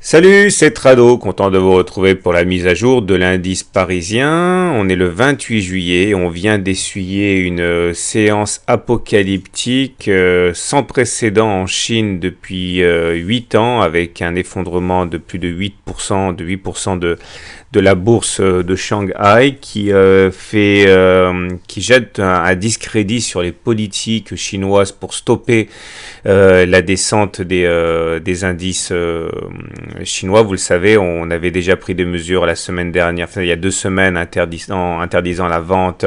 Salut, c'est Trado, content de vous retrouver pour la mise à jour de l'indice parisien. On est le 28 juillet, on vient d'essuyer une séance apocalyptique sans précédent en Chine depuis 8 ans, avec un effondrement de plus de 8%, de la bourse de Shanghai qui jette un discrédit sur les politiques chinoises pour stopper la descente des indices chinois. Vous le savez, on avait déjà pris des mesures la semaine dernière, il y a 2 semaines, interdisant la vente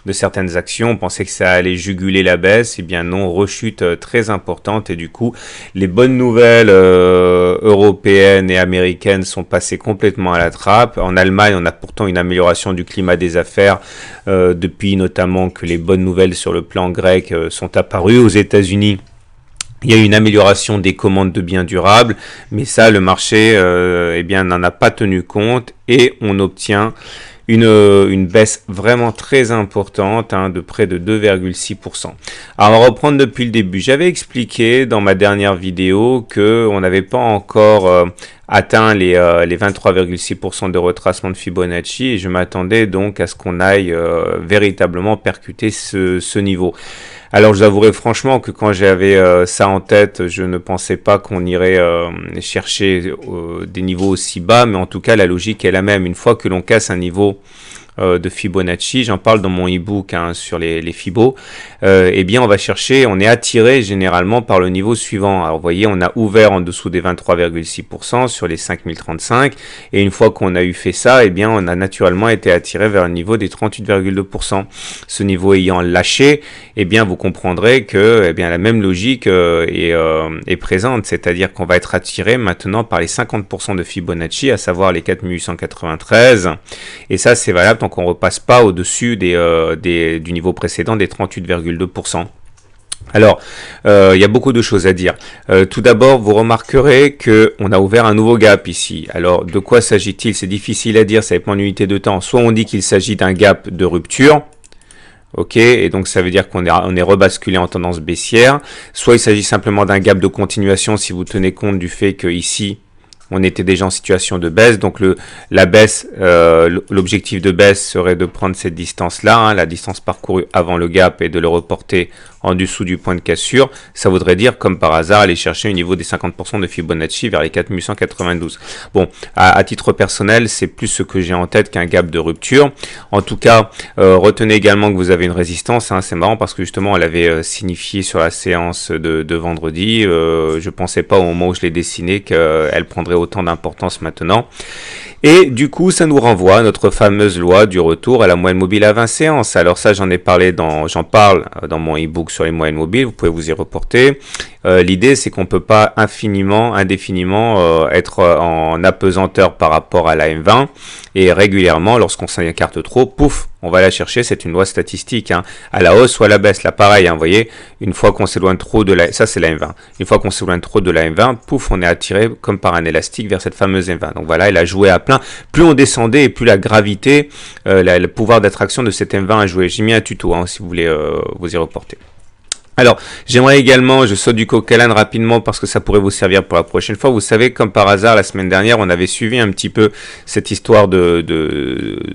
de certaines actions. On pensait que ça allait juguler la baisse. Eh bien non, rechute très importante, et du coup, les bonnes nouvelles européennes et américaines sont passées complètement à la trappe. En Allemagne, on a pourtant une amélioration du climat des affaires depuis notamment que les bonnes nouvelles sur le plan grec sont apparues. Aux États-Unis, il y a une amélioration des commandes de biens durables, mais ça, le marché n'en a pas tenu compte, et on obtient une baisse vraiment très importante, de près de 2,6%. Alors, on va reprendre depuis le début. J'avais expliqué dans ma dernière vidéo qu'on n'avait pas encore atteint les 23,6% de retracement de Fibonacci, et je m'attendais donc à ce qu'on aille véritablement percuter ce niveau. Alors, je vous avouerai franchement que quand j'avais ça en tête, je ne pensais pas qu'on irait chercher des niveaux aussi bas, mais en tout cas, la logique est la même. Une fois que l'on casse un niveau de Fibonacci, j'en parle dans mon e-book sur les Fibos, eh bien on va chercher, on est attiré généralement par le niveau suivant. Alors vous voyez, on a ouvert en dessous des 23,6% sur les 5030, et une fois qu'on a eu fait ça, eh bien on a naturellement été attiré vers le niveau des 38,2%. Ce niveau ayant lâché, eh bien vous comprendrez que la même logique est présente, c'est-à-dire qu'on va être attiré maintenant par les 50% de Fibonacci, à savoir les 4893, et ça c'est valable tant qu'on ne repasse pas au-dessus du niveau précédent des 38,2%. Alors, il y a beaucoup de choses à dire. Tout d'abord, vous remarquerez qu'on a ouvert un nouveau gap ici. Alors, de quoi s'agit-il? C'est difficile à dire, ça dépend de l'unité de temps. Soit on dit qu'il s'agit d'un gap de rupture, ok, et donc ça veut dire qu'on est rebasculé en tendance baissière. Soit il s'agit simplement d'un gap de continuation si vous tenez compte du fait que ici, on était déjà en situation de baisse, donc l'objectif de baisse serait de prendre cette distance-là, la distance parcourue avant le gap, et de le reporter en dessous du point de cassure. Ça voudrait dire, comme par hasard, aller chercher au niveau des 50% de Fibonacci vers les 4892. Bon, à titre personnel, c'est plus ce que j'ai en tête qu'un gap de rupture. En tout cas, retenez également que vous avez une résistance. C'est marrant parce que justement, on l'avait signifié sur la séance de vendredi. Je pensais pas au moment où je l'ai dessiné qu'elle prendrait autant d'importance maintenant. Et du coup, ça nous renvoie à notre fameuse loi du retour à la moyenne mobile à 20 séances. Alors ça, j'en parle dans mon e-book sur les moyennes mobiles, vous pouvez vous y reporter. L'idée, c'est qu'on peut pas indéfiniment être en apesanteur par rapport à la M20, et régulièrement, lorsqu'on s'écarte trop, pouf, on va la chercher. C'est une loi statistique, à la hausse ou à la baisse. Là, pareil, vous voyez, une fois qu'on s'éloigne trop ça c'est la M20. Une fois qu'on s'éloigne trop de la M20, pouf, on est attiré comme par un élastique vers cette fameuse M20. Donc voilà, elle a joué à plein. Plus on descendait, et plus la gravité, le pouvoir d'attraction de cette M20 a joué. J'ai mis un tuto, si vous voulez vous y reporter. Alors, j'aimerais également, je saute du coq à l'âne rapidement parce que ça pourrait vous servir pour la prochaine fois. Vous savez, comme par hasard, la semaine dernière, on avait suivi un petit peu cette histoire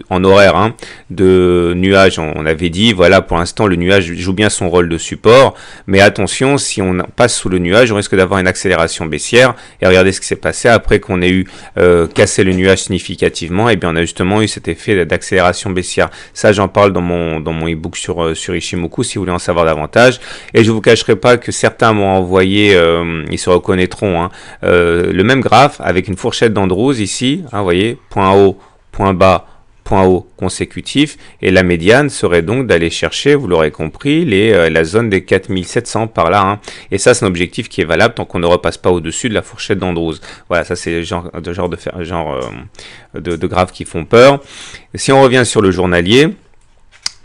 en horaire, de nuages. On avait dit, voilà, pour l'instant, le nuage joue bien son rôle de support, mais attention, si on passe sous le nuage, on risque d'avoir une accélération baissière. Et regardez ce qui s'est passé après qu'on ait eu cassé le nuage significativement. Et bien, on a justement eu cet effet d'accélération baissière. Ça, j'en parle dans mon e-book sur Ichimoku, si vous voulez en savoir davantage. Et je ne vous cacherai pas que certains m'ont envoyé, ils se reconnaîtront, le même graphe avec une fourchette d'Andrews ici, vous voyez, point haut, point bas, point haut consécutif, et la médiane serait donc d'aller chercher, vous l'aurez compris, la zone des 4700 par là, et ça c'est un objectif qui est valable tant qu'on ne repasse pas au-dessus de la fourchette d'Andrews. Voilà, ça c'est le genre de graphes qui font peur. Si on revient sur le journalier,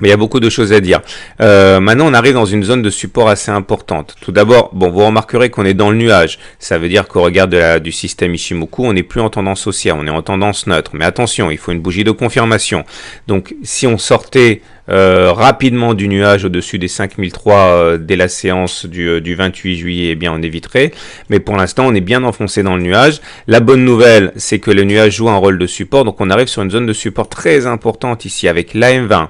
Mais il y a beaucoup de choses à dire. Maintenant, on arrive dans une zone de support assez importante. Tout d'abord, bon, vous remarquerez qu'on est dans le nuage. Ça veut dire qu'au regard du système Ichimoku, on n'est plus en tendance haussière, on est en tendance neutre. Mais attention, il faut une bougie de confirmation. Donc, si on sortait rapidement du nuage au-dessus des 5003 dès la séance du 28 juillet, eh bien, on éviterait. Mais pour l'instant, on est bien enfoncé dans le nuage. La bonne nouvelle, c'est que le nuage joue un rôle de support. Donc, on arrive sur une zone de support très importante ici avec l'AM20.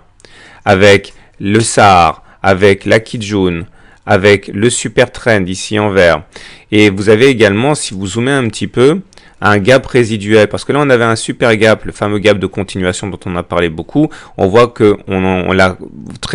Avec le SAR, avec la Kijun, avec le Super Trend ici en vert. Et vous avez également, si vous zoomez un petit peu, un gap résiduel. Parce que là, on avait un super gap, le fameux gap de continuation dont on a parlé beaucoup. On voit que on l'a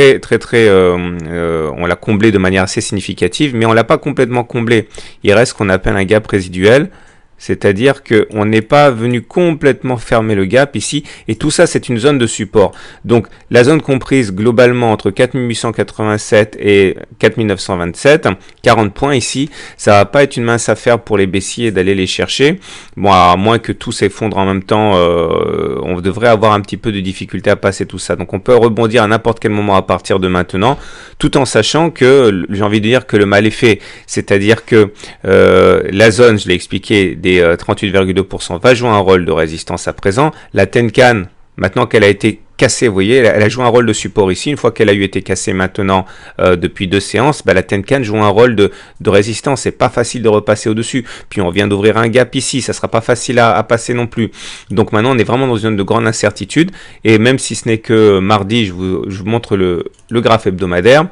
on l'a comblé de manière assez significative, mais on l'a pas complètement comblé. Il reste ce qu'on appelle un gap résiduel. C'est-à-dire qu'on n'est pas venu complètement fermer le gap ici, et tout ça c'est une zone de support. Donc la zone comprise globalement entre 4887 et 4927, 40 points ici, ça va pas être une mince affaire pour les baissiers d'aller les chercher. Bon, à moins que tout s'effondre en même temps, on devrait avoir un petit peu de difficulté à passer tout ça. Donc on peut rebondir à n'importe quel moment à partir de maintenant, tout en sachant que, j'ai envie de dire que le mal est fait. C'est-à-dire que la zone, je l'ai expliqué, des 38,2% va jouer un rôle de résistance à présent. La Tenkan, maintenant qu'elle a été cassée, vous voyez, elle a joué un rôle de support ici. Une fois qu'elle a eu été cassée maintenant depuis 2 séances, la Tenkan joue un rôle de résistance. C'est pas facile de repasser au-dessus. Puis on vient d'ouvrir un gap ici, ça sera pas facile à passer non plus. Donc maintenant on est vraiment dans une zone de grande incertitude. Et même si ce n'est que mardi, je vous montre le graphe hebdomadaire.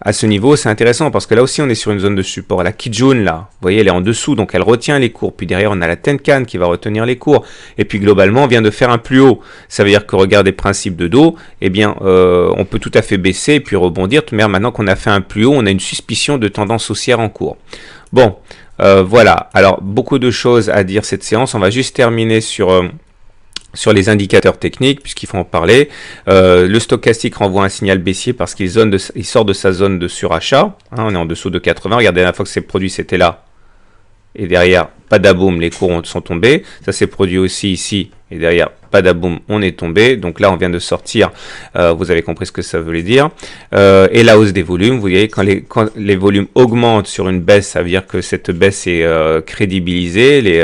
À ce niveau, c'est intéressant parce que là aussi on est sur une zone de support. La Kijun là, vous voyez, elle est en dessous, donc elle retient les cours. Puis derrière on a la Tenkan qui va retenir les cours. Et puis globalement on vient de faire un plus haut. Ça veut dire que regard des principes de dos, eh bien on peut tout à fait baisser et puis rebondir. Mais maintenant qu'on a fait un plus haut, on a une suspicion de tendance haussière en cours. Bon, voilà. Alors beaucoup de choses à dire cette séance. On va juste terminer sur les indicateurs techniques, puisqu'il faut en parler. Le stochastique renvoie un signal baissier parce qu'il sort de sa zone de surachat. Hein, on est en dessous de 80. Regardez, la dernière fois que c'est produit, c'était là. Et derrière, padaboum, les cours sont tombés. Ça s'est produit aussi ici. Et derrière, padaboum, on est tombé. Donc là, on vient de sortir. Vous avez compris ce que ça voulait dire. Et la hausse des volumes. Vous voyez, quand les volumes augmentent sur une baisse, ça veut dire que cette baisse est crédibilisée,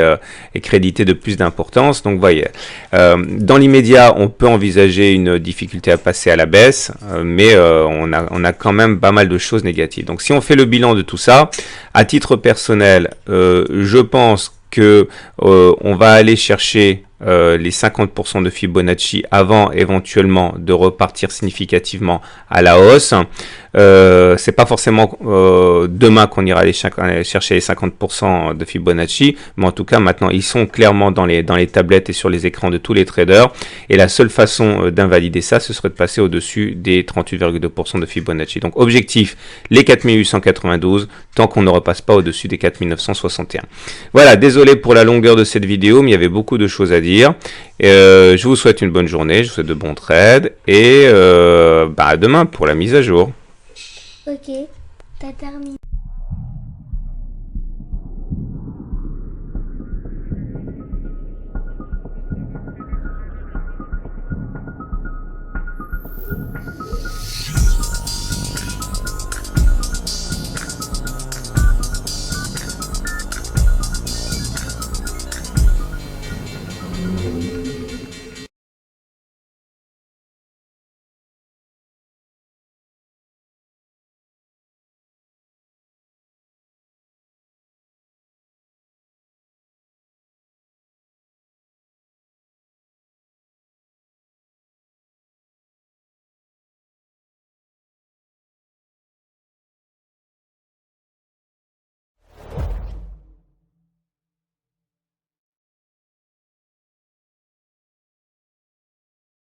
est créditée de plus d'importance. Donc, vous voyez, dans l'immédiat, on peut envisager une difficulté à passer à la baisse, mais on a quand même pas mal de choses négatives. Donc, si on fait le bilan de tout ça, à titre personnel, je pense que on va aller chercher les 50% de Fibonacci avant éventuellement de repartir significativement à la hausse. C'est pas forcément demain qu'on ira aller chercher les 50% de Fibonacci, mais en tout cas maintenant ils sont clairement dans les tablettes et sur les écrans de tous les traders, et la seule façon d'invalider ça, ce serait de passer au-dessus des 38,2% de Fibonacci. Donc objectif, les 4892, tant qu'on ne repasse pas au-dessus des 4961. Voilà, désolé pour la longueur de cette vidéo, mais il y avait beaucoup de choses à dire. Je vous souhaite une bonne journée, je vous souhaite de bons trades, et à demain pour la mise à jour. Ok, t'as terminé.